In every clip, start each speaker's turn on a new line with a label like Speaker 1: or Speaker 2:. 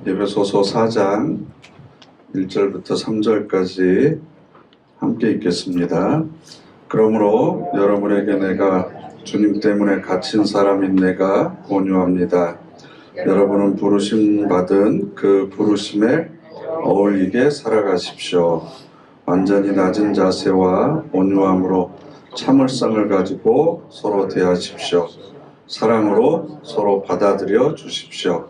Speaker 1: 에베소서 4장 1절부터 3절까지 함께 읽겠습니다. 그러므로 여러분에게 내가 주님 때문에 갇힌 사람인 내가 권유합니다. 여러분은 부르심 받은 그 부르심에 어울리게 살아가십시오. 완전히 낮은 자세와 온유함으로 참을성을 가지고 서로 대하십시오. 사랑으로 서로 받아들여 주십시오.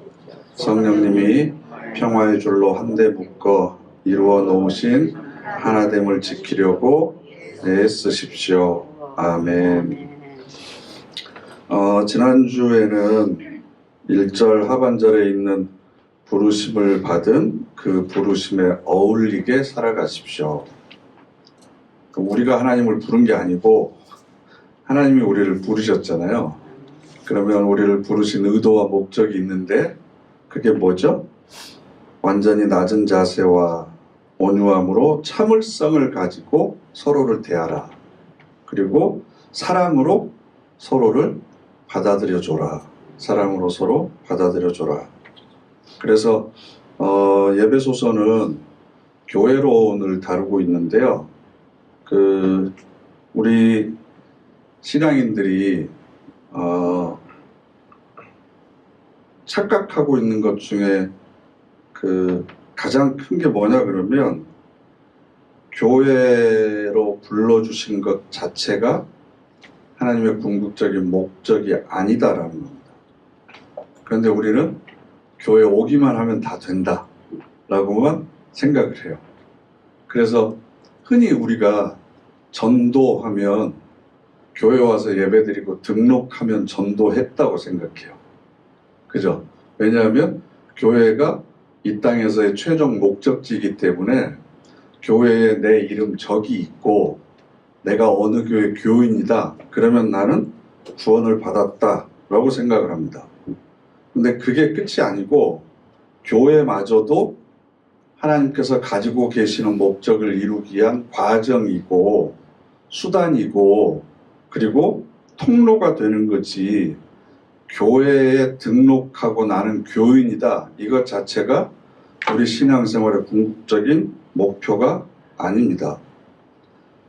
Speaker 1: 성령님이 평화의 줄로 한데 묶어 이루어 놓으신 하나됨을 지키려고 애쓰십시오. 아멘. 지난주에는 1절 하반절에 있는 부르심을 받은 그 부르심에 어울리게 살아가십시오. 우리가 하나님을 부른 게 아니고 하나님이 우리를 부르셨잖아요. 그러면 우리를 부르신 의도와 목적이 있는데 그게 뭐죠? 완전히 낮은 자세와 온유함으로 참을성을 가지고 서로를 대하라. 그리고 사랑으로 서로를 받아들여줘라. 사랑으로 서로 받아들여줘라. 그래서 에베소서는 교회론을 다루고 있는데요. 우리 신앙인들이 착각하고 있는 것 중에 가장 큰 게 뭐냐 그러면 교회로 불러주신 것 자체가 하나님의 궁극적인 목적이 아니다라는 겁니다. 그런데 우리는 교회 오기만 하면 다 된다 라고만 생각을 해요. 그래서 흔히 우리가 전도하면 교회 와서 예배드리고 등록하면 전도했다고 생각해요. 그죠? 왜냐하면 교회가 이 땅에서의 최종 목적지이기 때문에 교회에 내 이름 적이 있고 내가 어느 교회 교인이다. 그러면 나는 구원을 받았다 라고 생각을 합니다. 근데 그게 끝이 아니고 교회마저도 하나님께서 가지고 계시는 목적을 이루기 위한 과정이고 수단이고 그리고 통로가 되는 거지 교회에 등록하고 나는 교인이다. 이것 자체가 우리 신앙생활의 궁극적인 목표가 아닙니다.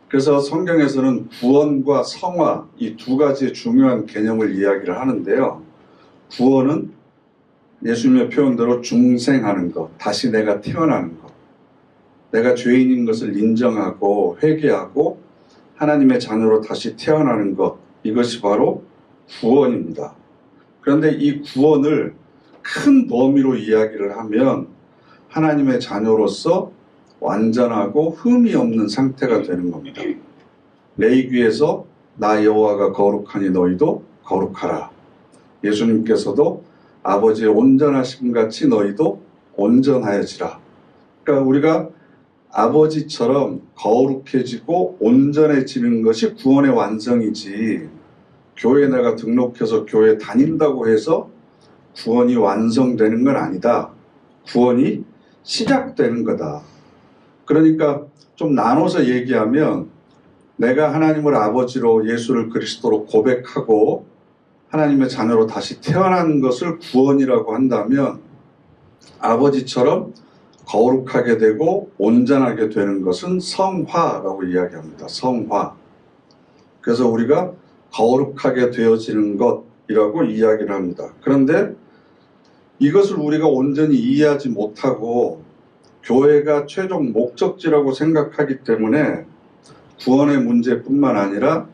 Speaker 1: 그래서 성경에서는 구원과 성화 이 두 가지의 중요한 개념을 이야기를 하는데요. 구원은 예수님의 표현대로 중생하는 것, 다시 내가 태어나는 것, 내가 죄인인 것을 인정하고 회개하고 하나님의 자녀로 다시 태어나는 것, 이것이 바로 구원입니다. 그런데 이 구원을 큰 범위로 이야기를 하면 하나님의 자녀로서 완전하고 흠이 없는 상태가 되는 겁니다. 레위기에서 나 여호와가 거룩하니 너희도 거룩하라. 예수님께서도 아버지의 온전하심 같이 너희도 온전하여지라. 그러니까 우리가 아버지처럼 거룩해지고 온전해지는 것이 구원의 완성이지 교회에 내가 등록해서 교회 다닌다고 해서 구원이 완성되는 건 아니다. 구원이 시작되는 거다. 그러니까 좀 나눠서 얘기하면 내가 하나님을 아버지로 예수를 그리스도로 고백하고 하나님의 자녀로 다시 태어난 것을 구원이라고 한다면 아버지처럼 거룩하게 되고 온전하게 되는 것은 성화라고 이야기합니다. 성화. 그래서 우리가 거룩하게 되어지는 것이라고 이야기를 합니다. 그런데 이것을 우리가 온전히 이해하지 못하고 교회가 최종 목적지라고 생각하기 때문에 구원의 문제뿐만 아니라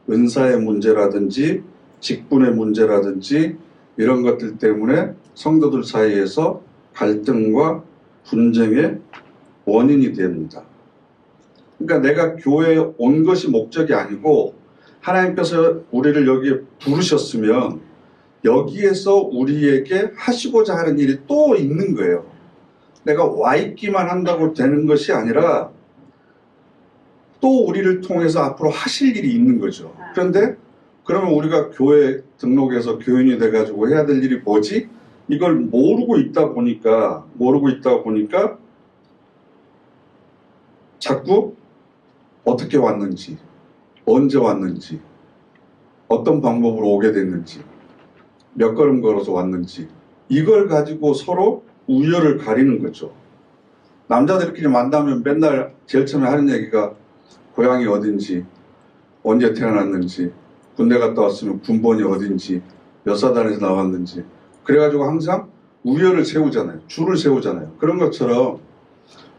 Speaker 1: 은사의 문제라든지 직분의 문제라든지 이런 것들 때문에 성도들 사이에서 갈등과 분쟁의 원인이 됩니다. 그러니까 내가 교회에 온 것이 목적이 아니고 하나님께서 우리를 여기에 부르셨으면 여기에서 우리에게 하시고자 하는 일이 또 있는 거예요. 내가 와 있기만 한다고 되는 것이 아니라 또 우리를 통해서 앞으로 하실 일이 있는 거죠. 그런데 그러면 우리가 교회 등록해서 교인이 돼가지고 해야 될 일이 뭐지? 이걸 모르고 있다 보니까 자꾸 어떻게 왔는지, 언제 왔는지, 어떤 방법으로 오게 됐는지, 몇 걸음 걸어서 왔는지 이걸 가지고 서로 우열을 가리는 거죠. 남자들끼리 만나면 맨날 제일 처음에 하는 얘기가 고향이 어딘지, 언제 태어났는지, 군대 갔다 왔으면 군번이 어딘지, 몇 사단에서 나왔는지, 그래가지고 항상 우열을 세우잖아요. 줄을 세우잖아요. 그런 것처럼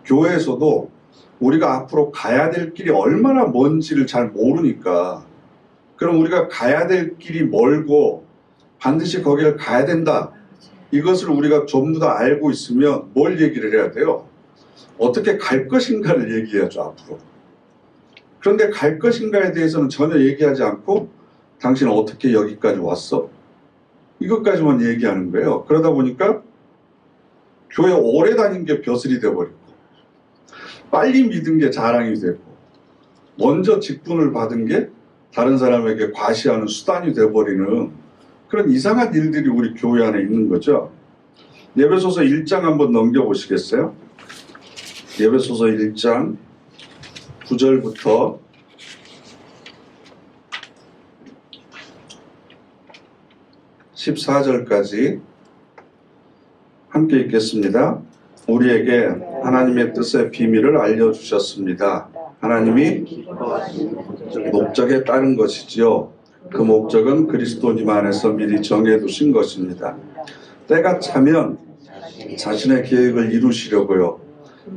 Speaker 1: 교회에서도 우리가 앞으로 가야 될 길이 얼마나 먼지를 잘 모르니까, 그럼 우리가 가야 될 길이 멀고 반드시 거기를 가야 된다, 이것을 우리가 전부 다 알고 있으면 뭘 얘기를 해야 돼요? 어떻게 갈 것인가를 얘기해야죠, 앞으로. 그런데 갈 것인가에 대해서는 전혀 얘기하지 않고 당신은 어떻게 여기까지 왔어? 이것까지만 얘기하는 거예요. 그러다 보니까 교회 오래 다닌 게 벼슬이 돼버리고, 빨리 믿은 게 자랑이 되고, 먼저 직분을 받은 게 다른 사람에게 과시하는 수단이 돼버리는 그런 이상한 일들이 우리 교회 안에 있는 거죠. 예배소서 1장 한번 넘겨보시겠어요? 예배소서 1장 9절부터 14절까지 함께 읽겠습니다. 우리에게 하나님의 뜻의 비밀을 알려주셨습니다. 하나님이 목적에 따른 것이지요. 그 목적은 그리스도님 안에서 미리 정해두신 것입니다. 때가 차면 자신의 계획을 이루시려고요.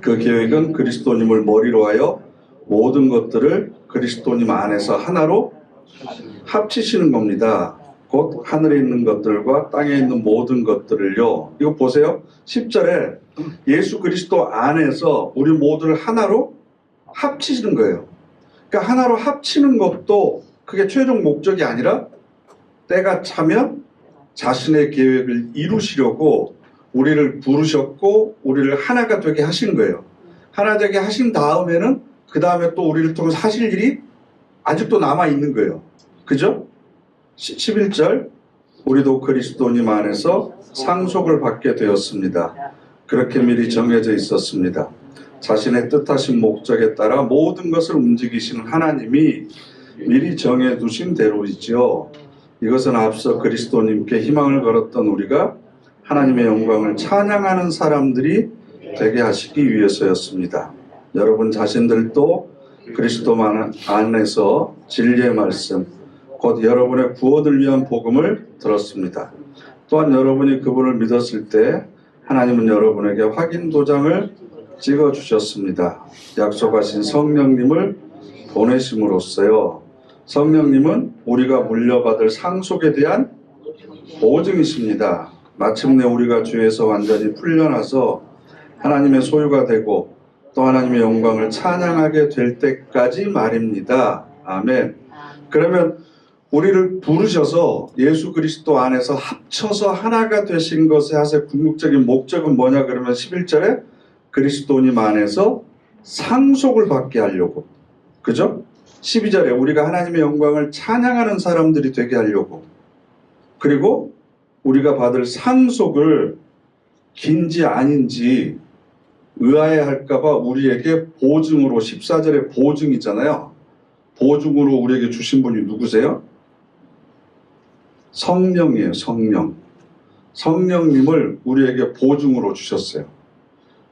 Speaker 1: 그 계획은 그리스도님을 머리로 하여 모든 것들을 그리스도님 안에서 하나로 합치시는 겁니다. 곧 하늘에 있는 것들과 땅에 있는 모든 것들을요. 이거 보세요. 10절에 예수 그리스도 안에서 우리 모두를 하나로 합치시는 거예요. 그러니까 하나로 합치는 것도 그게 최종 목적이 아니라 때가 차면 자신의 계획을 이루시려고 우리를 부르셨고 우리를 하나가 되게 하신 거예요. 하나 되게 하신 다음에는 그 다음에 또 우리를 통해서 하실 일이 아직도 남아있는 거예요. 그죠? 11절 우리도 그리스도님 안에서 상속을 받게 되었습니다. 그렇게 미리 정해져 있었습니다. 자신의 뜻하신 목적에 따라 모든 것을 움직이시는 하나님이 미리 정해두신 대로이지요. 이것은 앞서 그리스도님께 희망을 걸었던 우리가 하나님의 영광을 찬양하는 사람들이 되게 하시기 위해서였습니다. 여러분 자신들도 그리스도 안에서 진리의 말씀, 곧 여러분의 구원을 위한 복음을 들었습니다. 또한 여러분이 그분을 믿었을 때 하나님은 여러분에게 확인 도장을 찍어주셨습니다. 약속하신 성령님을 보내심으로써요. 성령님은 우리가 물려받을 상속에 대한 보증이십니다. 마침내 우리가 주에서 완전히 풀려나서 하나님의 소유가 되고 또 하나님의 영광을 찬양하게 될 때까지 말입니다. 아멘. 그러면 우리를 부르셔서 예수 그리스도 안에서 합쳐서 하나가 되신 것의 하세 궁극적인 목적은 뭐냐 그러면 11절에 그리스도님 안에서 상속을 받게 하려고. 그죠? 12절에 우리가 하나님의 영광을 찬양하는 사람들이 되게 하려고. 그리고 우리가 받을 상속을 긴지 아닌지 의아해 할까봐 우리에게 보증으로 14절에 보증이잖아요. 보증으로 우리에게 주신 분이 누구세요? 성령이에요. 성령. 성령님을 우리에게 보증으로 주셨어요.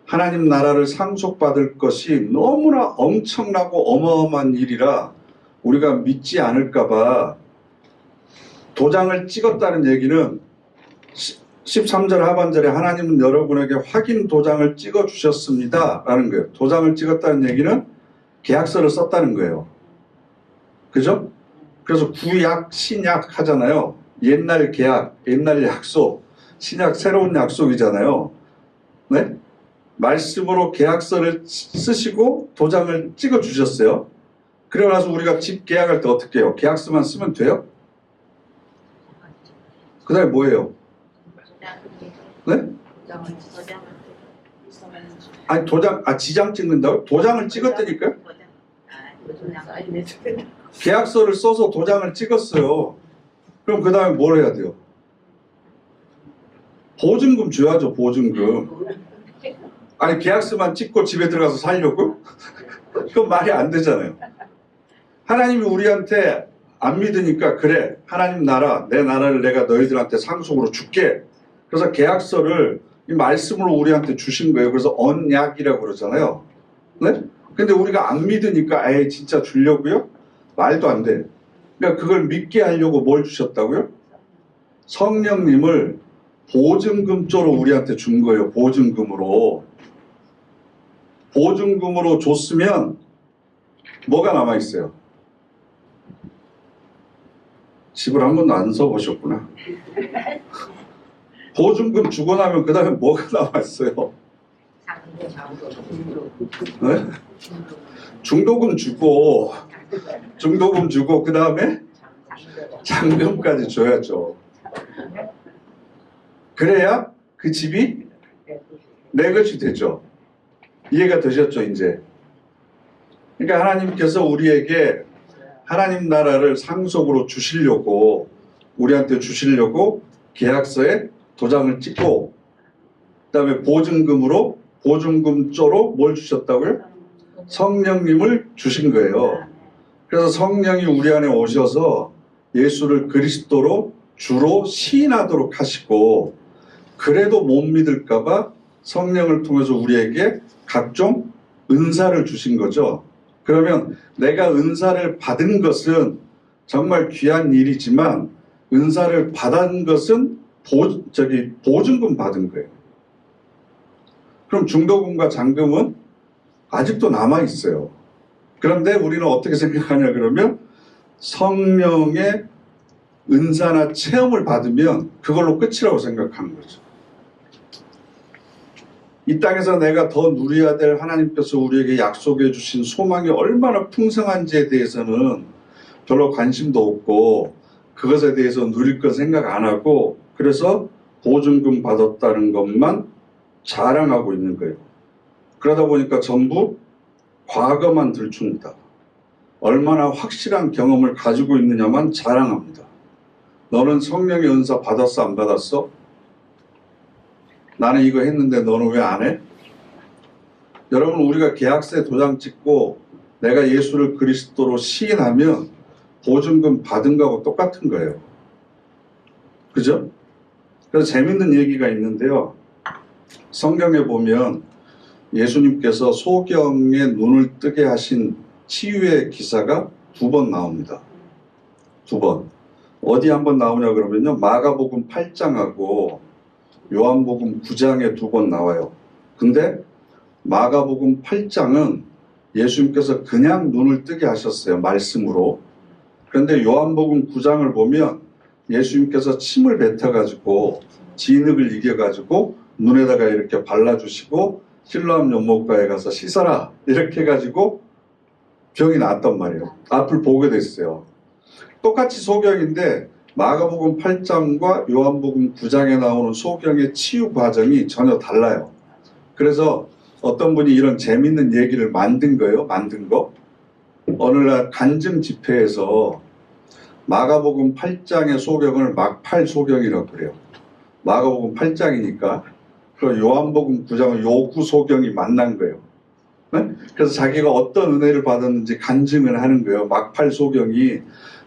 Speaker 1: 하나님 나라를 상속받을 것이 너무나 엄청나고 어마어마한 일이라 우리가 믿지 않을까봐 도장을 찍었다는 얘기는 13절 하반절에 하나님은 여러분에게 확인 도장을 찍어주셨습니다 라는 거예요. 도장을 찍었다는 얘기는 계약서를 썼다는 거예요. 그죠? 그래서 구약, 신약 하잖아요. 옛날 계약, 옛날 약속, 신약 새로운 약속이잖아요. 네? 말씀으로 계약서를 쓰시고 도장을 찍어주셨어요. 그러고 나서 우리가 집 계약할 때 어떻게 해요? 계약서만 쓰면 돼요? 그 다음에 뭐예요? 네? 아니 도장, 지장 찍는다고? 도장을 찍었다니까요? 계약서를 써서 도장을 찍었어요. 그럼 그 다음에 뭘 해야 돼요? 보증금 줘야죠. 보증금. 아니 계약서만 찍고 집에 들어가서 살려고? 그건 말이 안 되잖아요. 하나님이 우리한테 안 믿으니까 그래 하나님 나라 내 나라를 내가 너희들한테 상속으로 줄게 그래서 계약서를 이 말씀으로 우리한테 주신 거예요. 그래서 언약이라고 그러잖아요. 네? 근데 우리가 안 믿으니까 에이 진짜 주려고요? 말도 안 돼. 그러니까 그걸 믿게 하려고 뭘 주셨다고요? 성령님을 보증금조로 우리한테 준 거예요. 보증금으로. 보증금으로 줬으면 뭐가 남아있어요? 집을 한 번도 안 써보셨구나. 보증금 주고 나면 그 다음에 뭐가 남았어요? 네? 중도금 주고 그 다음에 잔금까지 줘야죠. 그래야 그 집이 내 것이 되죠. 이해가 되셨죠 이제? 그러니까 하나님께서 우리에게 하나님 나라를 상속으로 주시려고 우리한테 주시려고 계약서에 도장을 찍고 그 다음에 보증금으로 보증금조로 뭘 주셨다고요? 성령님을 주신 거예요. 그래서 성령이 우리 안에 오셔서 예수를 그리스도로 주로 시인하도록 하시고 그래도 못 믿을까봐 성령을 통해서 우리에게 각종 은사를 주신 거죠. 그러면 내가 은사를 받은 것은 정말 귀한 일이지만 은사를 받은 것은 보증금 받은 거예요. 그럼 중도금과 잔금은 아직도 남아있어요. 그런데 우리는 어떻게 생각하냐 그러면 성령의 은사나 체험을 받으면 그걸로 끝이라고 생각하는 거죠. 이 땅에서 내가 더 누려야 될 하나님께서 우리에게 약속해 주신 소망이 얼마나 풍성한지에 대해서는 별로 관심도 없고 그것에 대해서 누릴 것 생각 안 하고 그래서 보증금 받았다는 것만 자랑하고 있는 거예요. 그러다 보니까 전부 과거만 들춥니다. 얼마나 확실한 경험을 가지고 있느냐만 자랑합니다. 너는 성령의 은사 받았어 안 받았어? 나는 이거 했는데 너는 왜 안 해? 여러분 우리가 계약서에 도장 찍고 내가 예수를 그리스도로 시인하면 보증금 받은 거하고 똑같은 거예요. 그죠? 그래서 재밌는 얘기가 있는데요. 성경에 보면 예수님께서 소경의 눈을 뜨게 하신 치유의 기사가 2번 나옵니다. 2번. 어디 한번 나오냐 그러면요. 마가복음 8장하고 요한복음 9장에 2번 나와요. 근데 마가복음 8장은 예수님께서 그냥 눈을 뜨게 하셨어요. 말씀으로. 그런데 요한복음 9장을 보면 예수님께서 침을 뱉어가지고 진흙을 이겨가지고 눈에다가 이렇게 발라주시고 실로암 연못가에 가서 씻어라 이렇게 해가지고 병이 나았단 말이에요. 앞을 보게 됐어요. 똑같이 소경인데 마가복음 8장과 요한복음 9장에 나오는 소경의 치유 과정이 전혀 달라요. 그래서 어떤 분이 이런 재밌는 얘기를 만든 거예요. 만든 거. 어느 날 간증 집회에서 마가복음 8장의 소경을 막팔 소경이라고 그래요. 마가복음 8장이니까. 그리고 요한복음 9장은 요구 소경이 만난 거예요. 네? 그래서 자기가 어떤 은혜를 받았는지 간증을 하는 거예요. 막팔 소경이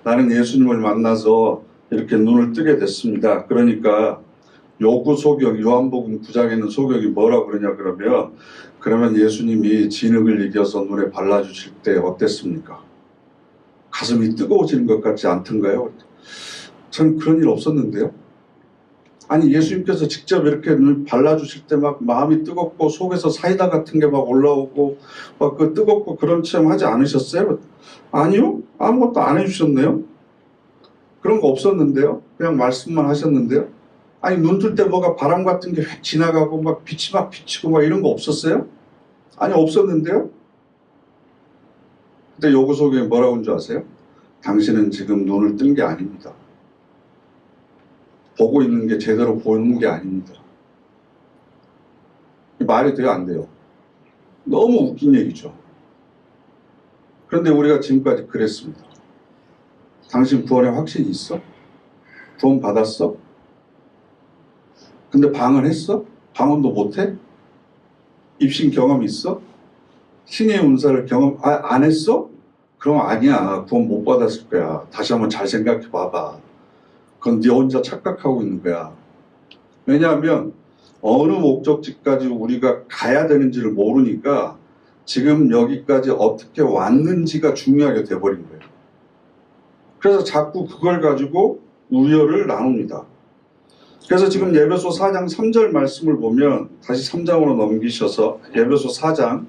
Speaker 1: 나는 예수님을 만나서 이렇게 눈을 뜨게 됐습니다. 그러니까 요구 소경, 요한복음 9장에는 소경이 뭐라고 그러냐 그러면 예수님이 진흙을 이겨서 눈에 발라주실 때 어땠습니까? 가슴이 뜨거워지는 것 같지 않던가요? 저는 그런 일 없었는데요. 아니 예수님께서 직접 이렇게 눈 발라주실 때 막 마음이 뜨겁고 속에서 사이다 같은 게 막 올라오고 막 그 뜨겁고 그런 체험 하지 않으셨어요? 아니요? 아무것도 안 해주셨네요? 그런 거 없었는데요? 그냥 말씀만 하셨는데요? 아니 눈 뜰 때 뭐가 바람 같은 게 휙 지나가고 막 빛이 막 비치고 막 이런 거 없었어요? 아니 없었는데요? 근데 요구 소경이 뭐라고 한 줄 아세요? 당신은 지금 눈을 뜬 게 아닙니다. 보고 있는 게 제대로 보이는 게 아닙니다. 말이 돼요? 안 돼요? 너무 웃긴 얘기죠. 그런데 우리가 지금까지 그랬습니다. 당신 구원에 확신이 있어? 구원 받았어? 근데 방언 했어? 방언도 못해? 입신 경험 있어? 신의 은사를 안 했어? 그럼 아니야. 구원 못 받았을 거야. 다시 한번 잘 생각해 봐봐. 그건 네 혼자 착각하고 있는 거야. 왜냐하면 어느 목적지까지 우리가 가야 되는지를 모르니까 지금 여기까지 어떻게 왔는지가 중요하게 돼버린 거예요. 그래서 자꾸 그걸 가지고 우열을 나눕니다. 그래서 지금 에베소 4장 3절 말씀을 보면 다시 3장으로 넘기셔서 에베소 4장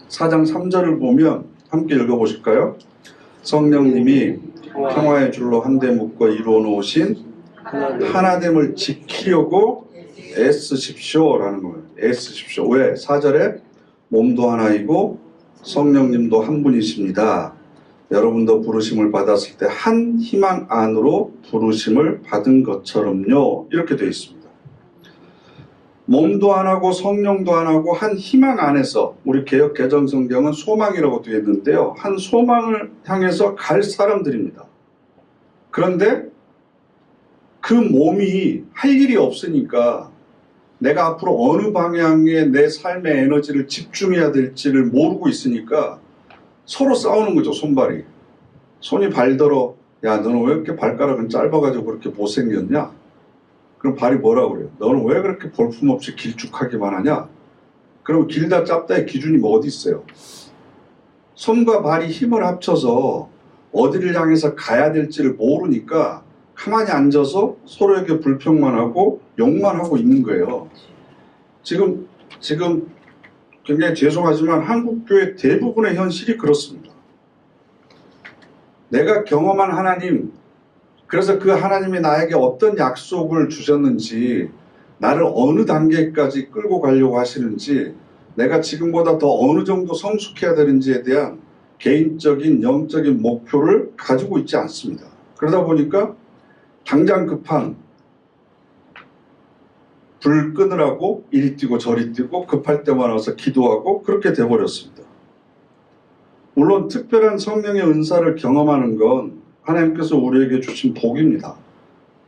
Speaker 1: 3절을 보면 함께 읽어보실까요? 성령님이 평화의 줄로 한데 묶어 이루어 놓으신 하나됨을 지키려고 애쓰십시오라는 거예요. 애쓰십시오. 왜? 4절에 몸도 하나이고 성령님도 한 분이십니다. 여러분도 부르심을 받았을 때 한 희망 안으로 부르심을 받은 것처럼요. 이렇게 되어 있습니다. 몸도 하나고 성령도 하나고 한 희망 안에서, 우리 개역 개정 성경은 소망이라고 되어 있는데요. 한 소망을 향해서 갈 사람들입니다. 그런데 그 몸이 할 일이 없으니까 내가 앞으로 어느 방향에 내 삶의 에너지를 집중해야 될지를 모르고 있으니까 서로 싸우는 거죠. 손발이. 손이 발더러, 야 너는 왜 이렇게 발가락은 짧아가지고 그렇게 못생겼냐? 그럼 발이 뭐라고 그래요? 너는 왜 그렇게 볼품없이 길쭉하기만 하냐? 그럼 길다 짧다의 기준이 뭐 어디 있어요? 손과 발이 힘을 합쳐서 어디를 향해서 가야 될지를 모르니까 가만히 앉아서 서로에게 불평만 하고 욕만 하고 있는 거예요. 지금 굉장히 죄송하지만 한국교회 대부분의 현실이 그렇습니다. 내가 경험한 하나님, 그래서 그 하나님이 나에게 어떤 약속을 주셨는지, 나를 어느 단계까지 끌고 가려고 하시는지, 내가 지금보다 더 어느 정도 성숙해야 되는지에 대한 개인적인 영적인 목표를 가지고 있지 않습니다. 그러다 보니까 당장 급한, 불 끄느라고 이리 뛰고 저리 뛰고 급할 때만 와서 기도하고 그렇게 돼버렸습니다. 물론 특별한 성령의 은사를 경험하는 건 하나님께서 우리에게 주신 복입니다.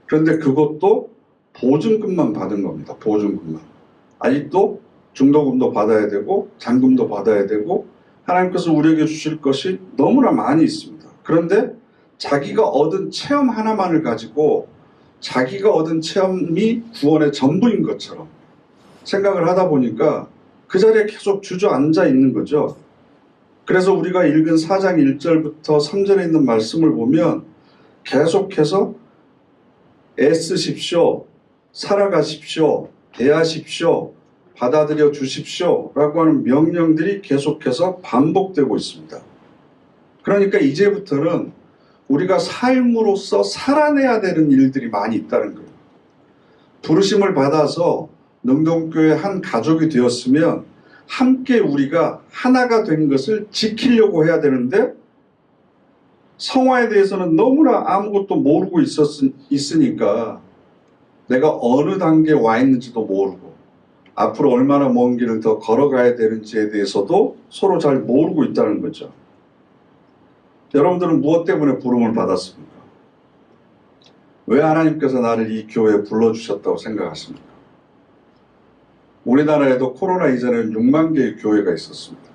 Speaker 1: 그런데 그것도 보증금만 받은 겁니다. 보증금만. 아직도 중도금도 받아야 되고 잔금도 받아야 되고 하나님께서 우리에게 주실 것이 너무나 많이 있습니다. 그런데 자기가 얻은 체험 하나만을 가지고 자기가 얻은 체험이 구원의 전부인 것처럼 생각을 하다 보니까 그 자리에 계속 주저앉아 있는 거죠. 그래서 우리가 읽은 4장 1절부터 3절에 있는 말씀을 보면 계속해서 애쓰십시오, 살아가십시오, 대하십시오, 받아들여 주십시오 라고 하는 명령들이 계속해서 반복되고 있습니다. 그러니까 이제부터는 우리가 삶으로서 살아내야 되는 일들이 많이 있다는 거예요. 부르심을 받아서 능동교회 한 가족이 되었으면 함께 우리가 하나가 된 것을 지키려고 해야 되는데 성화에 대해서는 너무나 아무것도 모르고 있으니까 내가 어느 단계에 와 있는지도 모르고 앞으로 얼마나 먼 길을 더 걸어가야 되는지에 대해서도 서로 잘 모르고 있다는 거죠. 여러분들은 무엇 때문에 부름을 받았습니까? 왜 하나님께서 나를 이 교회에 불러주셨다고 생각하십니까? 우리나라에도 코로나 이전에는 6만 개의 교회가 있었습니다.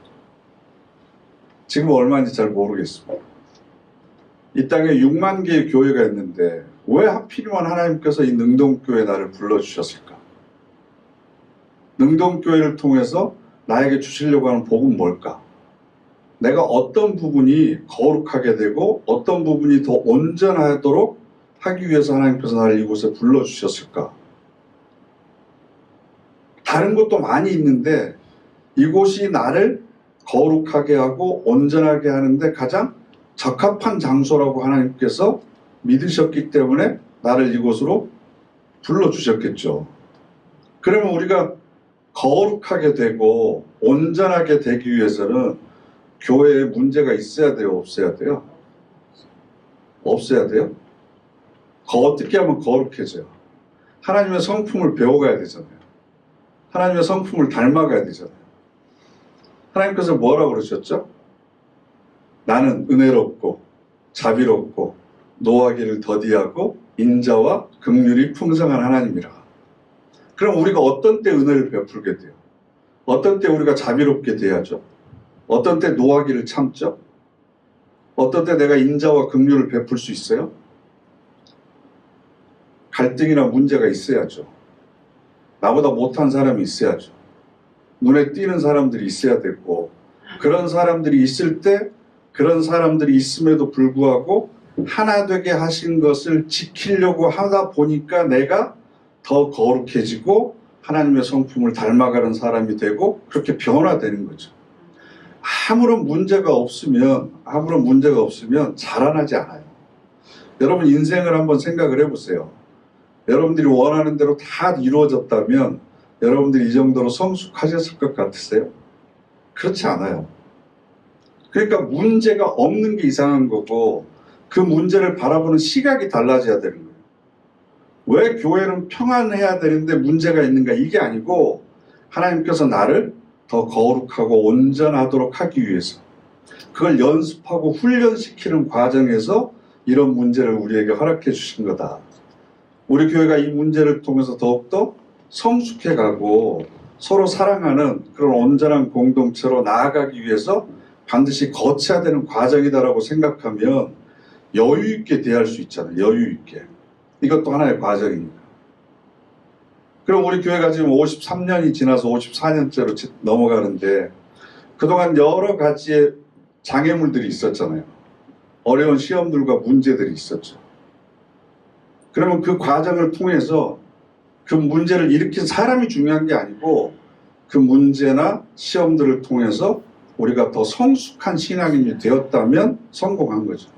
Speaker 1: 지금 얼마인지 잘 모르겠습니다. 이 땅에 6만 개의 교회가 있는데 왜 하필이면 하나님께서 이 능동교회에 나를 불러주셨을까? 능동교회를 통해서 나에게 주시려고 하는 복은 뭘까? 내가 어떤 부분이 거룩하게 되고 어떤 부분이 더 온전하도록 하기 위해서 하나님께서 나를 이곳에 불러주셨을까? 다른 것도 많이 있는데 이곳이 나를 거룩하게 하고 온전하게 하는데 가장 적합한 장소라고 하나님께서 믿으셨기 때문에 나를 이곳으로 불러주셨겠죠. 그러면 우리가 거룩하게 되고 온전하게 되기 위해서는 교회에 문제가 있어야 돼요? 없어야 돼요? 없어야 돼요? 어떻게 하면 거룩해져요? 하나님의 성품을 배워가야 되잖아요. 하나님의 성품을 닮아가야 되잖아요. 하나님께서 뭐라고 그러셨죠? 나는 은혜롭고 자비롭고 노하기를 더디하고 인자와 긍휼이 풍성한 하나님이라. 그럼 우리가 어떤 때 은혜를 베풀게 돼요? 어떤 때 우리가 자비롭게 돼야죠? 어떤 때 노하기를 참죠? 어떤 때 내가 인자와 긍휼을 베풀 수 있어요? 갈등이나 문제가 있어야죠. 나보다 못한 사람이 있어야죠. 눈에 띄는 사람들이 있어야 되고, 그런 사람들이 있을 때 그런 사람들이 있음에도 불구하고 하나 되게 하신 것을 지키려고 하다 보니까 내가 더 거룩해지고 하나님의 성품을 닮아가는 사람이 되고 그렇게 변화되는 거죠. 아무런 문제가 없으면 자라나지 않아요. 여러분 인생을 한번 생각을 해보세요. 여러분들이 원하는 대로 다 이루어졌다면 여러분들이 이 정도로 성숙하셨을 것 같으세요? 그렇지 않아요. 그러니까 문제가 없는 게 이상한 거고 그 문제를 바라보는 시각이 달라져야 되는 거예요. 왜 교회는 평안해야 되는데 문제가 있는가? 이게 아니고 하나님께서 나를 더 거룩하고 온전하도록 하기 위해서 그걸 연습하고 훈련시키는 과정에서 이런 문제를 우리에게 허락해 주신 거다. 우리 교회가 이 문제를 통해서 더욱더 성숙해가고 서로 사랑하는 그런 온전한 공동체로 나아가기 위해서 반드시 거쳐야 되는 과정이다라고 생각하면 여유 있게 대할 수 있잖아요. 여유 있게. 이것도 하나의 과정입니다. 그럼 우리 교회가 지금 53년이 지나서 54년째로 넘어가는데 그동안 여러 가지의 장애물들이 있었잖아요. 어려운 시험들과 문제들이 있었죠. 그러면 그 과정을 통해서 그 문제를 일으킨 사람이 중요한 게 아니고 그 문제나 시험들을 통해서 우리가 더 성숙한 신앙인이 되었다면 성공한 거죠.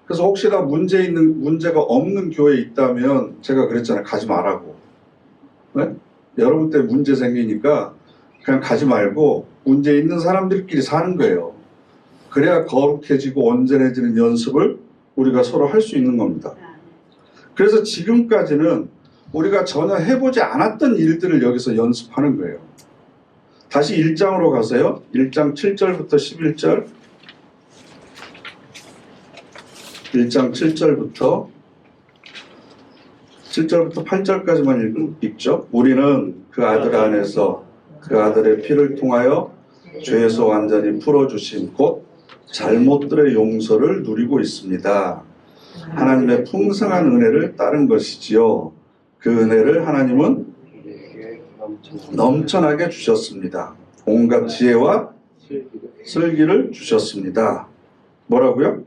Speaker 1: 그래서 혹시나 문제가 없는 교회에 있다면 제가 그랬잖아요. 가지 말라고. 네? 여러분 때문에 문제 생기니까 그냥 가지 말고 문제 있는 사람들끼리 사는 거예요. 그래야 거룩해지고 온전해지는 연습을 우리가 서로 할 수 있는 겁니다. 그래서 지금까지는 우리가 전혀 해보지 않았던 일들을 여기서 연습하는 거예요. 다시 1장으로 가세요. 1장 7절부터 11절. 1장 7절부터 8절까지만 읽죠. 우리는 그 아들 안에서 그 아들의 피를 통하여 죄에서 완전히 풀어주신 곧 잘못들의 용서를 누리고 있습니다. 하나님의 풍성한 은혜를 따른 것이지요. 그 은혜를 하나님은 넘쳐나게 주셨습니다. 온갖 지혜와 슬기를 주셨습니다. 뭐라고요?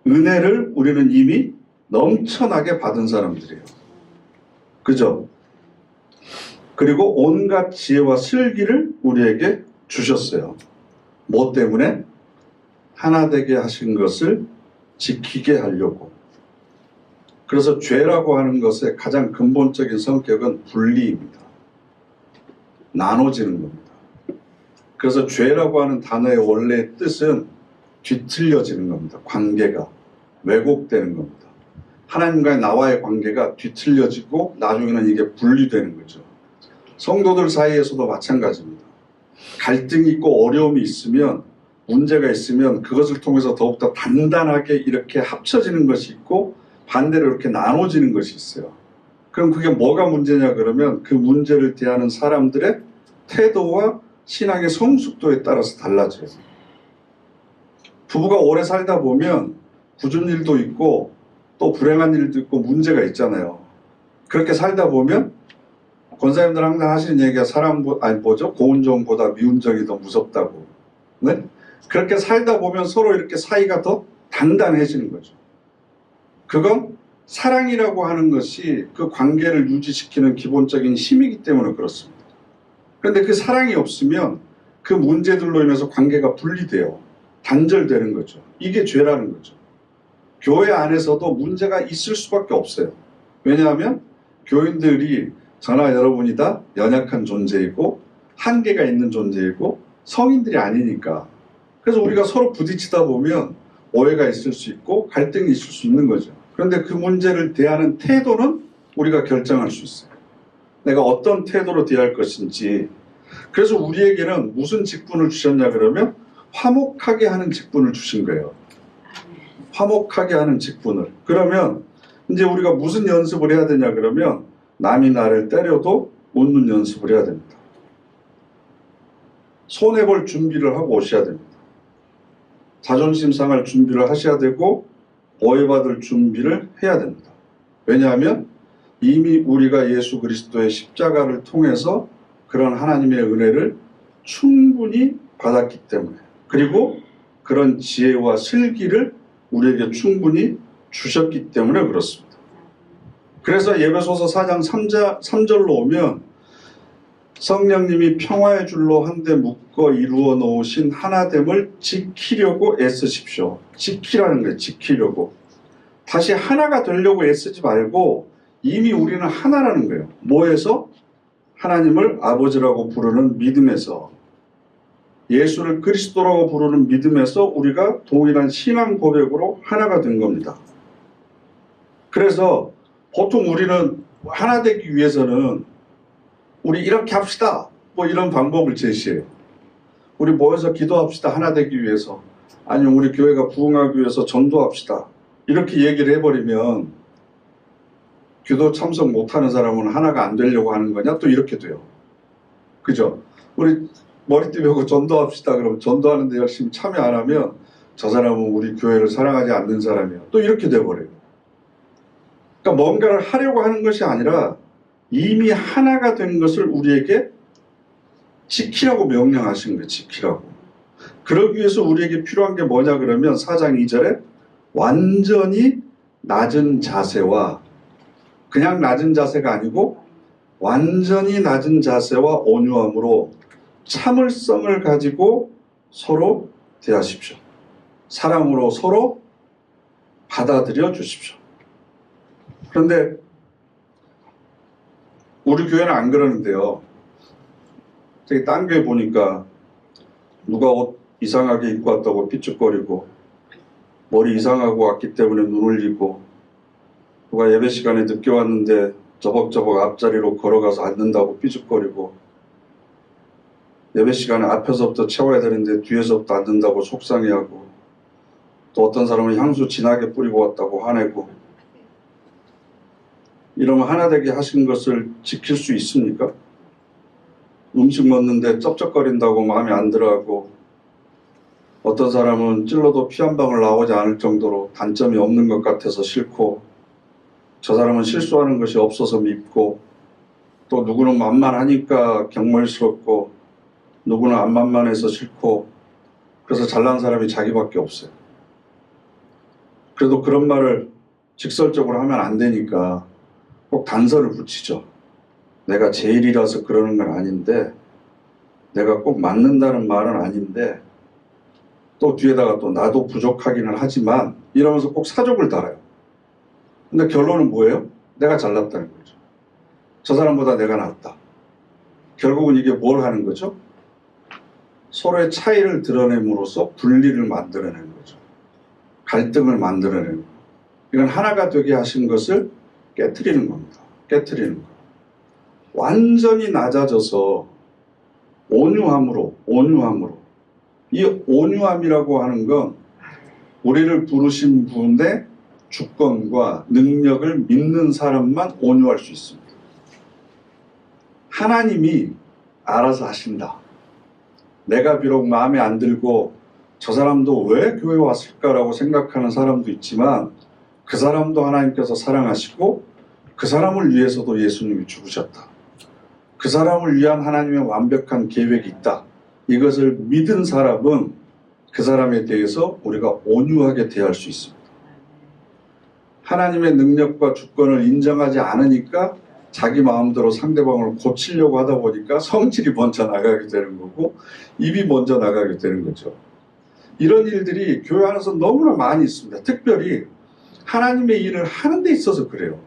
Speaker 1: 은혜를 우리는 이미 넘쳐나게 받은 사람들이에요. 그죠? 그리고 온갖 지혜와 슬기를 우리에게 주셨어요. 뭐 때문에? 하나 되게 하신 것을 지키게 하려고. 그래서 죄라고 하는 것의 가장 근본적인 성격은 분리입니다. 나눠지는 겁니다. 그래서 죄라고 하는 단어의 원래 뜻은 뒤틀려지는 겁니다. 관계가 왜곡되는 겁니다. 하나님과의 나와의 관계가 뒤틀려지고 나중에는 이게 분리되는 거죠. 성도들 사이에서도 마찬가지입니다. 갈등이 있고 어려움이 있으면 문제가 있으면 그것을 통해서 더욱더 단단하게 이렇게 합쳐지는 것이 있고 반대로 이렇게 나눠지는 것이 있어요. 그럼 그게 뭐가 문제냐 그러면 그 문제를 대하는 사람들의 태도와 신앙의 성숙도에 따라서 달라져요. 부부가 오래 살다 보면 굳은 일도 있고 또 불행한 일도 있고 문제가 있잖아요. 그렇게 살다 보면 권사님들 항상 하시는 얘기가 고운 정보다 미운 정이 더 무섭다고. 네? 그렇게 살다 보면 서로 이렇게 사이가 더 단단해지는 거죠. 그건 사랑이라고 하는 것이 그 관계를 유지시키는 기본적인 힘이기 때문에 그렇습니다. 그런데 그 사랑이 없으면 그 문제들로 인해서 관계가 분리돼요. 단절되는 거죠. 이게 죄라는 거죠. 교회 안에서도 문제가 있을 수밖에 없어요. 왜냐하면 교인들이 저나 여러분이 다 연약한 존재이고 한계가 있는 존재이고 성인들이 아니니까. 그래서 우리가 서로 부딪히다 보면 오해가 있을 수 있고 갈등이 있을 수 있는 거죠. 그런데 그 문제를 대하는 태도는 우리가 결정할 수 있어요. 내가 어떤 태도로 대할 것인지. 그래서 우리에게는 무슨 직분을 주셨냐 그러면 화목하게 하는 직분을 주신 거예요. 화목하게 하는 직분을. 그러면 이제 우리가 무슨 연습을 해야 되냐 그러면 남이 나를 때려도 웃는 연습을 해야 됩니다. 손해볼 준비를 하고 오셔야 됩니다. 자존심 상할 준비를 하셔야 되고 오해받을 준비를 해야 됩니다. 왜냐하면 이미 우리가 예수 그리스도의 십자가를 통해서 그런 하나님의 은혜를 충분히 받았기 때문에, 그리고 그런 지혜와 슬기를 우리에게 충분히 주셨기 때문에 그렇습니다. 그래서 예배소서 4장 3절로 오면 성령님이 평화의 줄로 한데 묶어 이루어 놓으신 하나됨을 지키려고 애쓰십시오. 지키라는 거예요. 지키려고. 다시 하나가 되려고 애쓰지 말고 이미 우리는 하나라는 거예요. 뭐에서? 하나님을 아버지라고 부르는 믿음에서, 예수를 그리스도라고 부르는 믿음에서 우리가 동일한 신앙 고백으로 하나가 된 겁니다. 그래서 보통 우리는 하나 되기 위해서는 우리 이렇게 합시다, 뭐 이런 방법을 제시해요. 우리 모여서 기도합시다, 하나 되기 위해서. 아니면 우리 교회가 부흥하기 위해서 전도합시다, 이렇게 얘기를 해버리면 기도 참석 못하는 사람은 하나가 안 되려고 하는 거냐? 또 이렇게 돼요. 그죠? 우리 머리띠 베고 전도합시다, 그러면 전도하는데 열심히 참여 안 하면 저 사람은 우리 교회를 사랑하지 않는 사람이야, 또 이렇게 돼버려요. 그러니까 뭔가를 하려고 하는 것이 아니라 이미 하나가 된 것을 우리에게 지키라고 명령하신 거예요. 지키라고. 그러기 위해서 우리에게 필요한 게 뭐냐 그러면 4장 2절에 완전히 낮은 자세와, 그냥 낮은 자세가 아니고 완전히 낮은 자세와 온유함으로 참을성을 가지고 서로 대하십시오. 사랑으로 서로 받아들여 주십시오. 그런데 우리 교회는 안 그러는데요. 저기 딴 교회 보니까 누가 옷 이상하게 입고 왔다고 삐죽거리고, 머리 이상하고 왔기 때문에 눈 흘리고, 누가 예배 시간에 늦게 왔는데 저벅저벅 앞자리로 걸어가서 앉는다고 삐죽거리고, 예배 시간에 앞에서부터 채워야 되는데 뒤에서부터 앉는다고 속상해하고, 또 어떤 사람은 향수 진하게 뿌리고 왔다고 화내고, 이러면 하나 되게 하신 것을 지킬 수 있습니까? 음식 먹는데 쩝쩝거린다고 마음에 안 들어하고, 어떤 사람은 찔러도 피 한 방울 나오지 않을 정도로 단점이 없는 것 같아서 싫고, 저 사람은 실수하는 것이 없어서 밉고, 또 누구는 만만하니까 경멸스럽고, 누구는 안 만만해서 싫고, 그래서 잘난 사람이 자기밖에 없어요. 그래도 그런 말을 직설적으로 하면 안 되니까 꼭 단서를 붙이죠. 내가 제일이라서 그러는 건 아닌데, 내가 꼭 맞는다는 말은 아닌데, 또 뒤에다가 또 나도 부족하기는 하지만 이러면서 꼭 사족을 달아요. 근데 결론은 뭐예요? 내가 잘났다는 거죠. 저 사람보다 내가 낫다. 결국은 이게 뭘 하는 거죠? 서로의 차이를 드러냄으로써 분리를 만들어내는 거죠. 갈등을 만들어내는 거예요. 이건 하나가 되게 하신 것을 깨트리는 겁니다. 깨트리는 거예요. 완전히 낮아져서 온유함으로. 이 온유함이라고 하는 건 우리를 부르신 분의 주권과 능력을 믿는 사람만 온유할 수 있습니다. 하나님이 알아서 하신다. 내가 비록 마음에 안 들고 저 사람도 왜 교회 왔을까라고 생각하는 사람도 있지만, 그 사람도 하나님께서 사랑하시고 그 사람을 위해서도 예수님이 죽으셨다. 그 사람을 위한 하나님의 완벽한 계획이 있다. 이것을 믿은 사람은 그 사람에 대해서 우리가 온유하게 대할 수 있습니다. 하나님의 능력과 주권을 인정하지 않으니까 자기 마음대로 상대방을 고치려고 하다 보니까 성질이 먼저 나가게 되는 거고, 입이 먼저 나가게 되는 거죠. 이런 일들이 교회 안에서 너무나 많이 있습니다. 특별히 하나님의 일을 하는 데 있어서 그래요.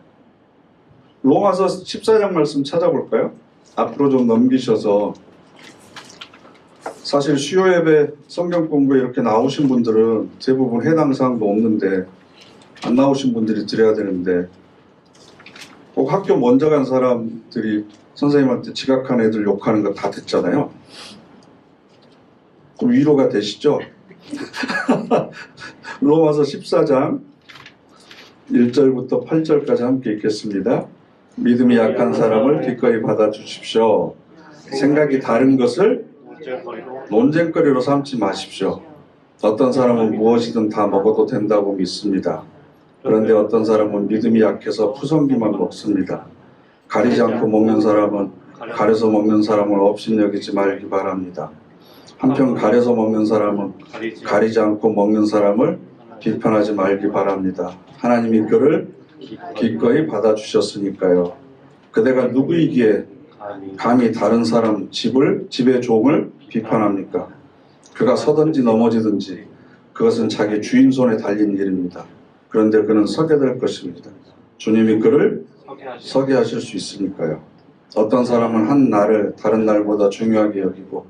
Speaker 1: 로마서 14장 말씀 찾아볼까요? 앞으로 좀 넘기셔서. 사실 수요 예배 성경 공부에 이렇게 나오신 분들은 대부분 해당 사항도 없는데, 안 나오신 분들이 드려야 되는데, 꼭 학교 먼저 간 사람들이 선생님한테 지각한 애들 욕하는 거 다 듣잖아요. 좀 위로가 되시죠? 로마서 14장 1절부터 8절까지 함께 읽겠습니다. 믿음이 약한 사람을 기꺼이 받아주십시오. 생각이 다른 것을 논쟁거리로 삼지 마십시오. 어떤 사람은 무엇이든 다 먹어도 된다고 믿습니다. 그런데 어떤 사람은 믿음이 약해서 푸성기만 먹습니다. 가리지 않고 먹는 사람은 가려서 먹는 사람을 업신여기지 말기 바랍니다. 한편 가려서 먹는 사람은 가리지 않고 먹는 사람을 비판하지 말기 바랍니다. 하나님이 그를 기꺼이 받아주셨으니까요. 그대가 누구이기에 감히 다른 사람 집의 종을 비판합니까? 그가 서든지 넘어지든지 그것은 자기 주인 손에 달린 일입니다. 그런데 그는 서게 될 것입니다. 주님이 그를 서게 하실 수 있으니까요. 어떤 사람은 한 날을 다른 날보다 중요하게 여기고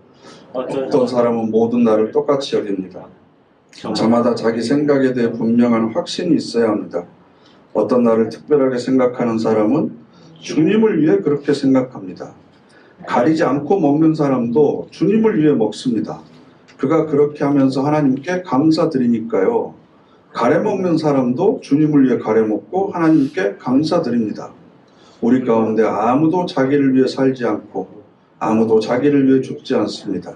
Speaker 1: 어떤 사람은 모든 날을 똑같이 여깁니다. 저마다 자기 생각에 대해 분명한 확신이 있어야 합니다. 어떤 날을 특별하게 생각하는 사람은 주님을 위해 그렇게 생각합니다. 가리지 않고 먹는 사람도 주님을 위해 먹습니다. 그가 그렇게 하면서 하나님께 감사드리니까요. 가래 먹는 사람도 주님을 위해 가래 먹고 하나님께 감사드립니다. 우리 가운데 아무도 자기를 위해 살지 않고 아무도 자기를 위해 죽지 않습니다.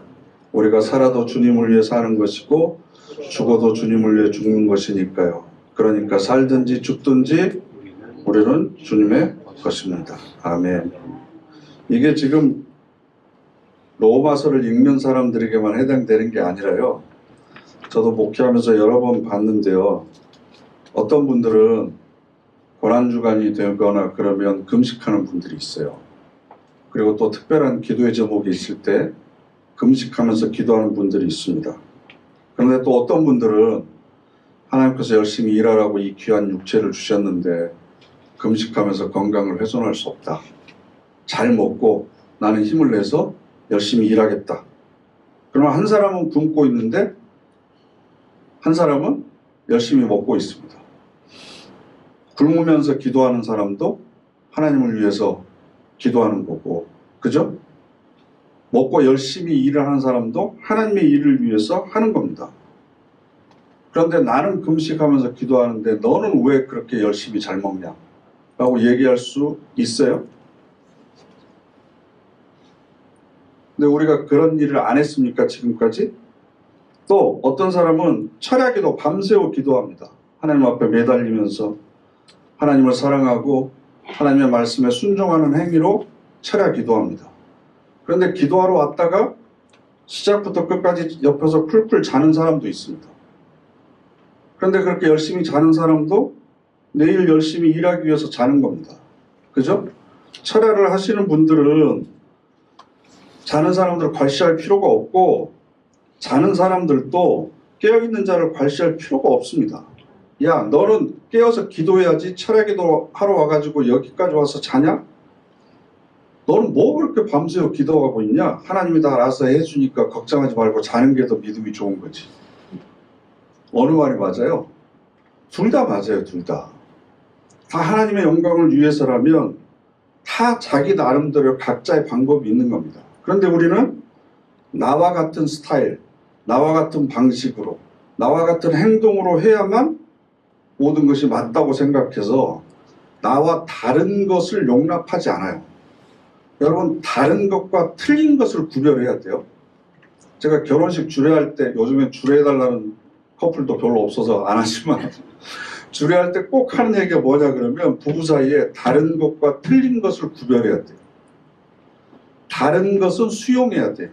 Speaker 1: 우리가 살아도 주님을 위해 사는 것이고 죽어도 주님을 위해 죽는 것이니까요. 그러니까 살든지 죽든지 우리는 주님의 것입니다. 아멘. 이게 지금 로마서를 읽는 사람들에게만 해당되는 게 아니라요. 저도 목회하면서 여러 번 봤는데요. 어떤 분들은 고난주간이 되거나 그러면 금식하는 분들이 있어요. 그리고 또 특별한 기도의 제목이 있을 때 금식하면서 기도하는 분들이 있습니다. 그런데 또 어떤 분들은 하나님께서 열심히 일하라고 이 귀한 육체를 주셨는데 금식하면서 건강을 훼손할 수 없다. 잘 먹고 나는 힘을 내서 열심히 일하겠다. 그러면 한 사람은 굶고 있는데 한 사람은 열심히 먹고 있습니다. 굶으면서 기도하는 사람도 하나님을 위해서 기도하는 거고, 그죠? 먹고 열심히 일을 하는 사람도 하나님의 일을 위해서 하는 겁니다. 그런데 나는 금식하면서 기도하는데 너는 왜 그렇게 열심히 잘 먹냐? 라고 얘기할 수 있어요? 근데 우리가 그런 일을 안 했습니까? 지금까지? 또 어떤 사람은 철야기도 밤새워 기도합니다. 하나님 앞에 매달리면서 하나님을 사랑하고 하나님의 말씀에 순종하는 행위로 철야 기도합니다. 그런데 기도하러 왔다가 시작부터 끝까지 옆에서 풀풀 자는 사람도 있습니다. 그런데 그렇게 열심히 자는 사람도 내일 열심히 일하기 위해서 자는 겁니다. 그죠? 철야를 하시는 분들은 자는 사람들을 관시할 필요가 없고 자는 사람들도 깨어있는 자를 관시할 필요가 없습니다. 야, 너는 깨어서 기도해야지. 철야기도 하러 와가지고 여기까지 와서 자냐? 너는 뭐 그렇게 밤새워 기도하고 있냐? 하나님이 다 알아서 해주니까 걱정하지 말고 자는 게 더 믿음이 좋은 거지. 어느 말이 맞아요? 둘 다 맞아요. 둘 다. 다 하나님의 영광을 위해서라면 다 자기 나름대로 각자의 방법이 있는 겁니다. 그런데 우리는 나와 같은 스타일, 나와 같은 방식으로, 나와 같은 행동으로 해야만 모든 것이 맞다고 생각해서 나와 다른 것을 용납하지 않아요. 여러분, 다른 것과 틀린 것을 구별해야 돼요. 제가 결혼식 주례할 때, 요즘엔 주례해달라는 커플도 별로 없어서 안 하지만 주례할 때 꼭 하는 얘기가 뭐냐 그러면 부부 사이에 다른 것과 틀린 것을 구별해야 돼요. 다른 것은 수용해야 돼요.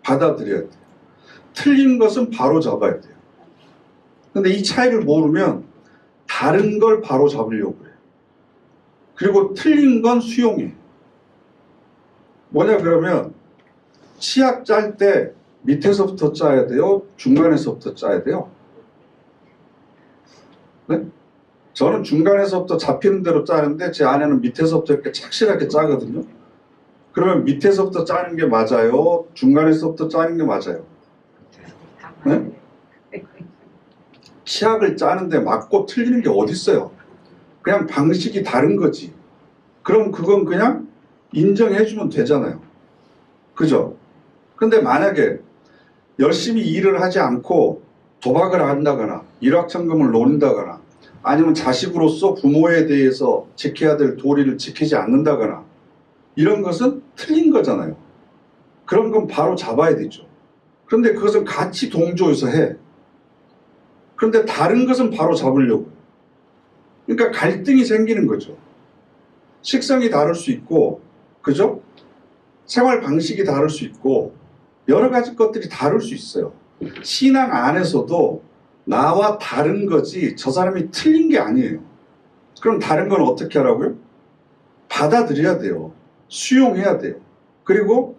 Speaker 1: 받아들여야 돼요. 틀린 것은 바로 잡아야 돼요. 근데 이 차이를 모르면 다른 걸 바로 잡으려고 그래요. 그리고 틀린 건 수용해. 뭐냐 그러면 치약 짤 때 밑에서부터 짜야 돼요? 중간에서부터 짜야 돼요? 네? 저는 중간에서부터 잡히는 대로 짜는데 제 아내는 밑에서부터 이렇게 착실하게 짜거든요. 그러면 밑에서부터 짜는 게 맞아요? 중간에서부터 짜는 게 맞아요? 네? 치약을 짜는데 맞고 틀리는 게 어디 있어요? 그냥 방식이 다른 거지. 그럼 그건 그냥 인정해주면 되잖아요. 그죠? 근데 만약에 열심히 일을 하지 않고 도박을 한다거나 일확천금을 노린다거나 아니면 자식으로서 부모에 대해서 지켜야 될 도리를 지키지 않는다거나 이런 것은 틀린 거잖아요. 그런 건 바로 잡아야 되죠. 그런데 그것은 같이 동조해서 해. 그런데 다른 것은 바로 잡으려고. 그러니까 갈등이 생기는 거죠. 식성이 다를 수 있고, 그죠? 생활 방식이 다를 수 있고, 여러 가지 것들이 다를 수 있어요. 신앙 안에서도 나와 다른 거지 저 사람이 틀린 게 아니에요. 그럼 다른 건 어떻게 하라고요? 받아들여야 돼요. 수용해야 돼요. 그리고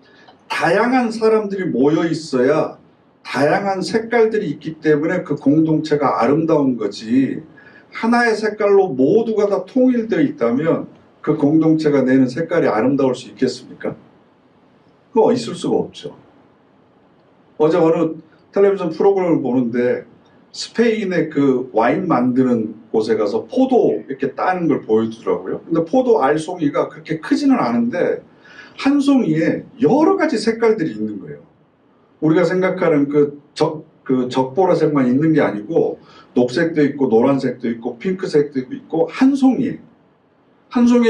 Speaker 1: 다양한 사람들이 모여 있어야 다양한 색깔들이 있기 때문에 그 공동체가 아름다운 거지, 하나의 색깔로 모두가 다 통일되어 있다면 그 공동체가 내는 색깔이 아름다울 수 있겠습니까? 그거 있을 수가 없죠. 어제 어느 텔레비전 프로그램을 보는데 스페인의 그 와인 만드는 곳에 가서 포도 이렇게 따는 걸 보여주더라고요. 근데 포도 알송이가 그렇게 크지는 않은데 한 송이에 여러 가지 색깔들이 있는 거예요. 우리가 생각하는 그 적보라색만 있는 게 아니고 녹색도 있고 노란색도 있고 핑크색도 있고 한 송이에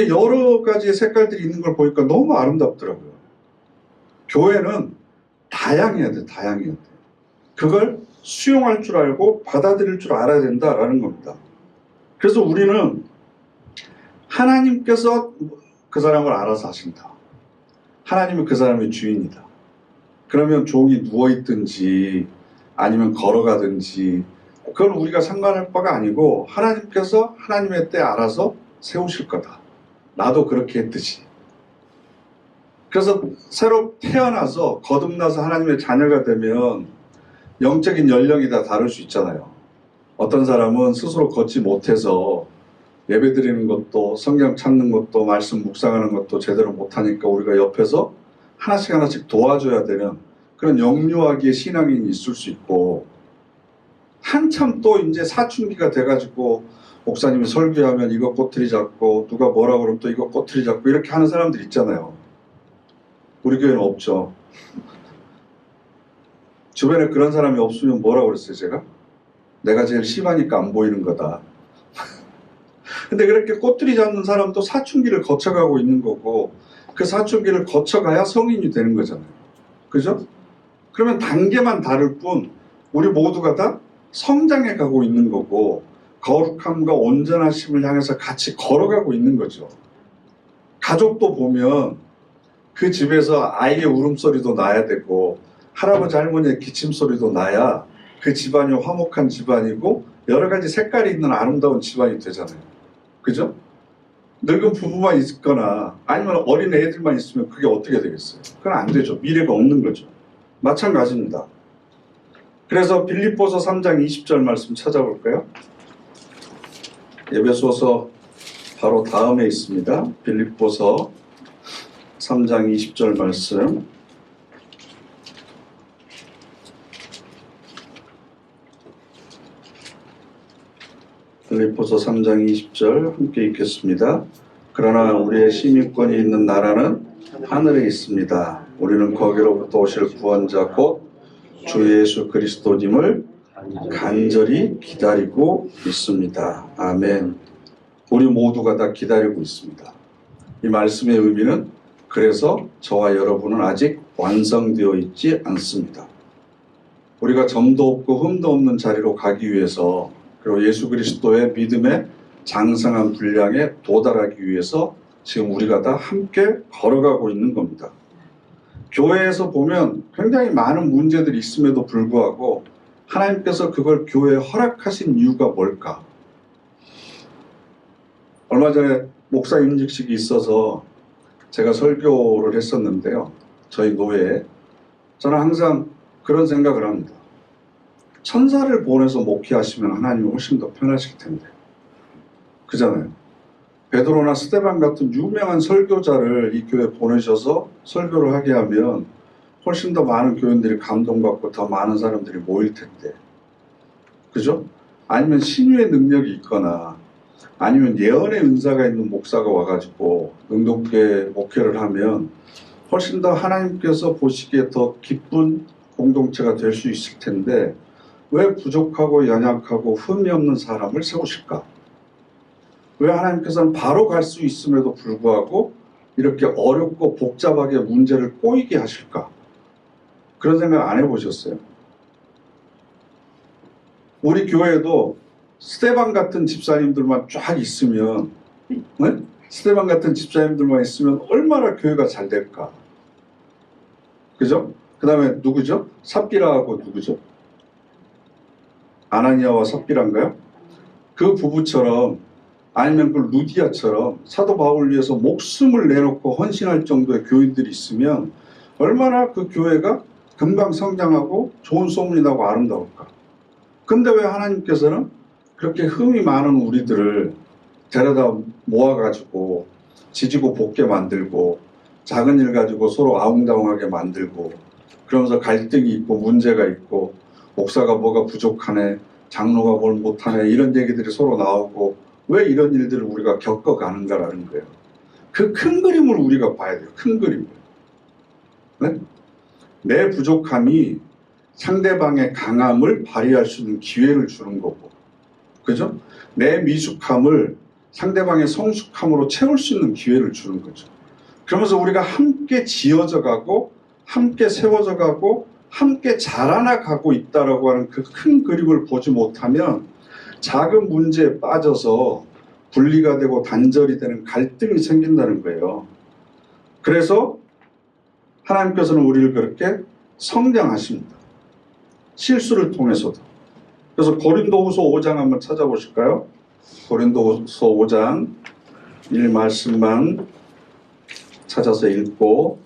Speaker 1: 여러 가지의 색깔들이 있는 걸 보니까 너무 아름답더라고요. 교회는 다양해야 돼, 다양해야 돼. 그걸 수용할 줄 알고 받아들일 줄 알아야 된다라는 겁니다. 그래서 우리는 하나님께서 그 사람을 알아서 하신다. 하나님은 그 사람의 주인이다. 그러면 종이 누워있든지 아니면 걸어가든지 그건 우리가 상관할 바가 아니고 하나님께서 하나님의 때 알아서 세우실 거다. 나도 그렇게 했듯이. 그래서 새로 태어나서 거듭나서 하나님의 자녀가 되면 영적인 연령이 다 다를 수 있잖아요. 어떤 사람은 스스로 걷지 못해서 예배드리는 것도 성경 찾는 것도 말씀 묵상하는 것도 제대로 못하니까 우리가 옆에서 하나씩 도와줘야 되는 그런 영유아기의 신앙인이 있을 수 있고, 한참 또 이제 사춘기가 돼가지고 목사님이 설교하면 이거 꼬투리 잡고 누가 뭐라 그러면 또 이거 꼬투리 잡고 이렇게 하는 사람들 있잖아요. 우리 교회는 없죠. 주변에 그런 사람이 없으면 뭐라고 그랬어요, 제가? 내가 제일 심하니까 안 보이는 거다. 근데 그렇게 꼬투리 잡는 사람도 사춘기를 거쳐가고 있는 거고, 그 사춘기를 거쳐가야 성인이 되는 거잖아요. 그죠? 그러면 단계만 다를 뿐, 우리 모두가 다 성장해 가고 있는 거고, 거룩함과 온전하심을 향해서 같이 걸어가고 있는 거죠. 가족도 보면 그 집에서 아이의 울음소리도 나야 되고, 할아버지 할머니의 기침소리도 나야 그 집안이 화목한 집안이고 여러 가지 색깔이 있는 아름다운 집안이 되잖아요. 그죠? 늙은 부부만 있거나 아니면 어린 애들만 있으면 그게 어떻게 되겠어요? 그건 안 되죠. 미래가 없는 거죠. 마찬가지입니다. 그래서 빌립보서 3장 20절 말씀 찾아볼까요? 에베소서 바로 다음에 있습니다. 빌립보서 3장 20절 말씀. 빌립보서 3장 20절 함께 읽겠습니다. 그러나 우리의 시민권이 있는 나라는 하늘에 있습니다. 우리는 거기로부터 오실 구원자 곧 주 예수 그리스도님을 간절히 기다리고 있습니다. 아멘. 우리 모두가 다 기다리고 있습니다. 이 말씀의 의미는 그래서 저와 여러분은 아직 완성되어 있지 않습니다. 우리가 점도 없고 흠도 없는 자리로 가기 위해서, 그리고 예수 그리스도의 믿음의 장성한 분량에 도달하기 위해서 지금 우리가 다 함께 걸어가고 있는 겁니다. 교회에서 보면 굉장히 많은 문제들이 있음에도 불구하고 하나님께서 그걸 교회에 허락하신 이유가 뭘까? 얼마 전에 목사 임직식이 있어서 제가 설교를 했었는데요. 저희 노회에. 저는 항상 그런 생각을 합니다. 천사를 보내서 목회하시면 하나님이 훨씬 더 편하실 텐데. 그잖아요. 베드로나 스데반 같은 유명한 설교자를 이 교회에 보내셔서 설교를 하게 하면 훨씬 더 많은 교인들이 감동받고 더 많은 사람들이 모일 텐데. 그죠? 아니면 신유의 능력이 있거나 아니면 예언의 은사가 있는 목사가 와가지고 능동교회 목회를 하면 훨씬 더 하나님께서 보시기에 더 기쁜 공동체가 될 수 있을 텐데 왜 부족하고 연약하고 흠이 없는 사람을 세우실까? 왜 하나님께서는 바로 갈 수 있음에도 불구하고 이렇게 어렵고 복잡하게 문제를 꼬이게 하실까? 그런 생각 안 해보셨어요? 우리 교회도 스테반 같은 집사님들만 쫙 있으면, 네? 스테반 같은 집사님들만 있으면 얼마나 교회가 잘 될까? 그죠? 그 다음에 누구죠? 삽비라하고 누구죠? 아나니아와 삽비라인가요? 그 부부처럼, 아니면 그 루디아처럼 사도 바울을 위해서 목숨을 내놓고 헌신할 정도의 교인들이 있으면 얼마나 그 교회가 금방 성장하고 좋은 소문이 나고 아름다울까? 근데 왜 하나님께서는 그렇게 흠이 많은 우리들을 데려다 모아가지고 지지고 볶게 만들고 작은 일 가지고 서로 아웅다웅하게 만들고 그러면서 갈등이 있고 문제가 있고 목사가 뭐가 부족하네, 장로가 뭘 못하네, 이런 얘기들이 서로 나오고 왜 이런 일들을 우리가 겪어가는가라는 거예요. 그 큰 그림을 우리가 봐야 돼요. 큰 그림을. 네? 내 부족함이 상대방의 강함을 발휘할 수 있는 기회를 주는 거고, 그죠? 내 미숙함을 상대방의 성숙함으로 채울 수 있는 기회를 주는 거죠. 그러면서 우리가 함께 지어져 가고 함께 세워져 가고 함께 자라나 가고 있다라고 하는 그 큰 그림을 보지 못하면 작은 문제에 빠져서 분리가 되고 단절이 되는 갈등이 생긴다는 거예요. 그래서 하나님께서는 우리를 그렇게 성장하십니다. 실수를 통해서도. 그래서 고린도후서 5장 한번 찾아보실까요? 고린도후서 5장 1말씀만 찾아서 읽고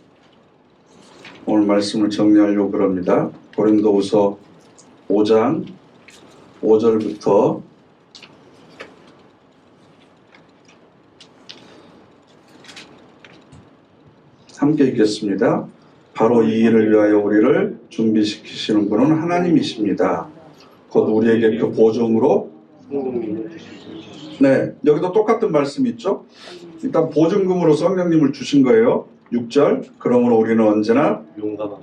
Speaker 1: 오늘 말씀을 정리하려고 그럽니다. 고린도후서 5장 5절부터 함께 읽겠습니다. 바로 이 일을 위하여 우리를 준비시키시는 분은 하나님이십니다. 곧 우리에게 그 보증으로, 네, 여기도 똑같은 말씀이 있죠. 일단 보증금으로 성령님을 주신 거예요. 6절, 그러므로 우리는 언제나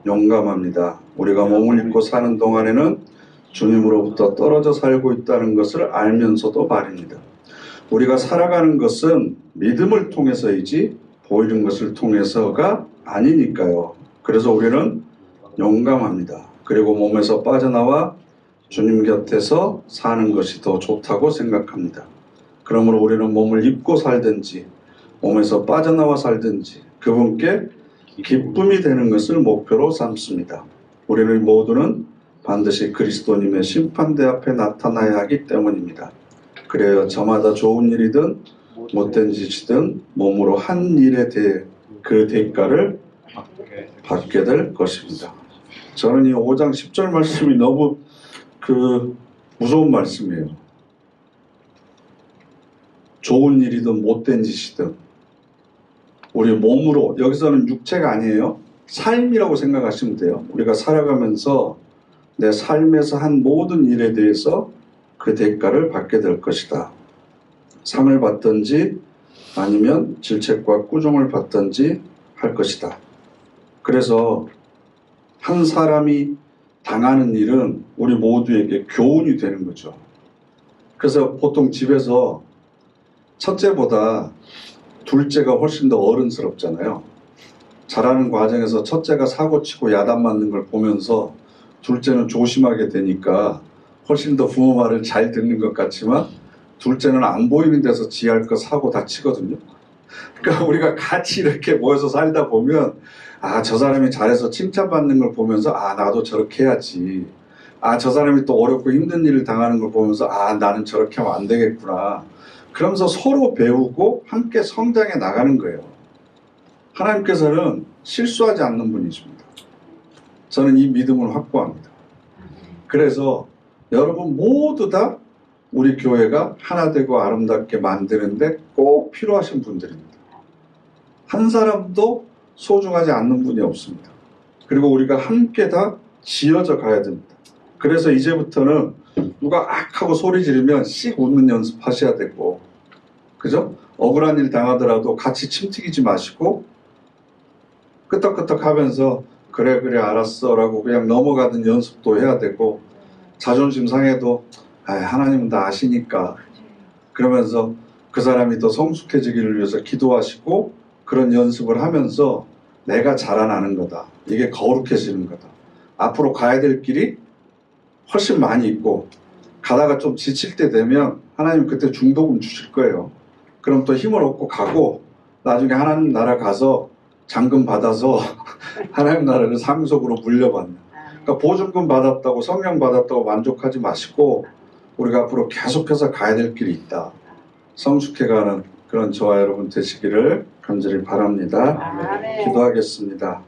Speaker 1: 용감합니다. 우리가 몸을 입고 사는 동안에는 주님으로부터 떨어져 살고 있다는 것을 알면서도 말입니다. 우리가 살아가는 것은 믿음을 통해서이지 보이는 것을 통해서가 아니니까요. 그래서 우리는 용감합니다. 그리고 몸에서 빠져나와 주님 곁에서 사는 것이 더 좋다고 생각합니다. 그러므로 우리는 몸을 입고 살든지 몸에서 빠져나와 살든지 그분께 기쁨이 되는 것을 목표로 삼습니다. 우리는 모두는 반드시 그리스도님의 심판대 앞에 나타나야 하기 때문입니다. 그래야 저마다 좋은 일이든 못된 짓이든 몸으로 한 일에 대해 그 대가를 받게 될 것입니다. 저는 이 5장 10절 말씀이 너무 무서운 말씀이에요. 좋은 일이든 못된 짓이든 우리 몸으로, 여기서는 육체가 아니에요. 삶이라고 생각하시면 돼요. 우리가 살아가면서 내 삶에서 한 모든 일에 대해서 그 대가를 받게 될 것이다. 상을 받든지 아니면 질책과 꾸중을 받든지 할 것이다. 그래서 한 사람이 당하는 일은 우리 모두에게 교훈이 되는 거죠. 그래서 보통 집에서 첫째보다 둘째가 훨씬 더 어른스럽잖아요. 자라는 과정에서 첫째가 사고치고 야단 맞는 걸 보면서 둘째는 조심하게 되니까 훨씬 더 부모 말을 잘 듣는 것 같지만 둘째는 안 보이는 데서 지할 거 사고 다치거든요. 그러니까 우리가 같이 이렇게 모여서 살다 보면 저 사람이 잘해서 칭찬받는 걸 보면서 나도 저렇게 해야지. 저 사람이 또 어렵고 힘든 일을 당하는 걸 보면서 나는 저렇게 하면 안 되겠구나. 그러면서 서로 배우고 함께 성장해 나가는 거예요. 하나님께서는 실수하지 않는 분이십니다. 저는 이 믿음을 확보합니다. 그래서 여러분 모두 다 우리 교회가 하나 되고 아름답게 만드는데 꼭 필요하신 분들입니다. 한 사람도 소중하지 않는 분이 없습니다. 그리고 우리가 함께 다 지어져 가야 됩니다. 그래서 이제부터는 누가 악 하고 소리 지르면 씩 웃는 연습하셔야 되고, 그죠? 억울한 일 당하더라도 같이 침 튀기지 마시고 끄떡끄떡 하면서 그래 알았어 라고 그냥 넘어가는 연습도 해야 되고, 자존심 상해도 하나님은 다 아시니까 그러면서 그 사람이 더 성숙해지기를 위해서 기도하시고 그런 연습을 하면서 내가 자라나는 거다. 이게 거룩해지는 거다. 앞으로 가야 될 길이 훨씬 많이 있고 가다가 좀 지칠 때 되면 하나님 그때 중복음 주실 거예요. 그럼 또 힘을 얻고 가고 나중에 하나님 나라 가서 장금 받아서 하나님 나라를 상속으로 물려받는. 그러니까 보증금 받았다고 성령 받았다고 만족하지 마시고 우리가 앞으로 계속해서 가야 될 길이 있다. 성숙해가는 그런 저와 여러분 되시기를 간절히 바랍니다.
Speaker 2: 아멘.
Speaker 1: 기도하겠습니다.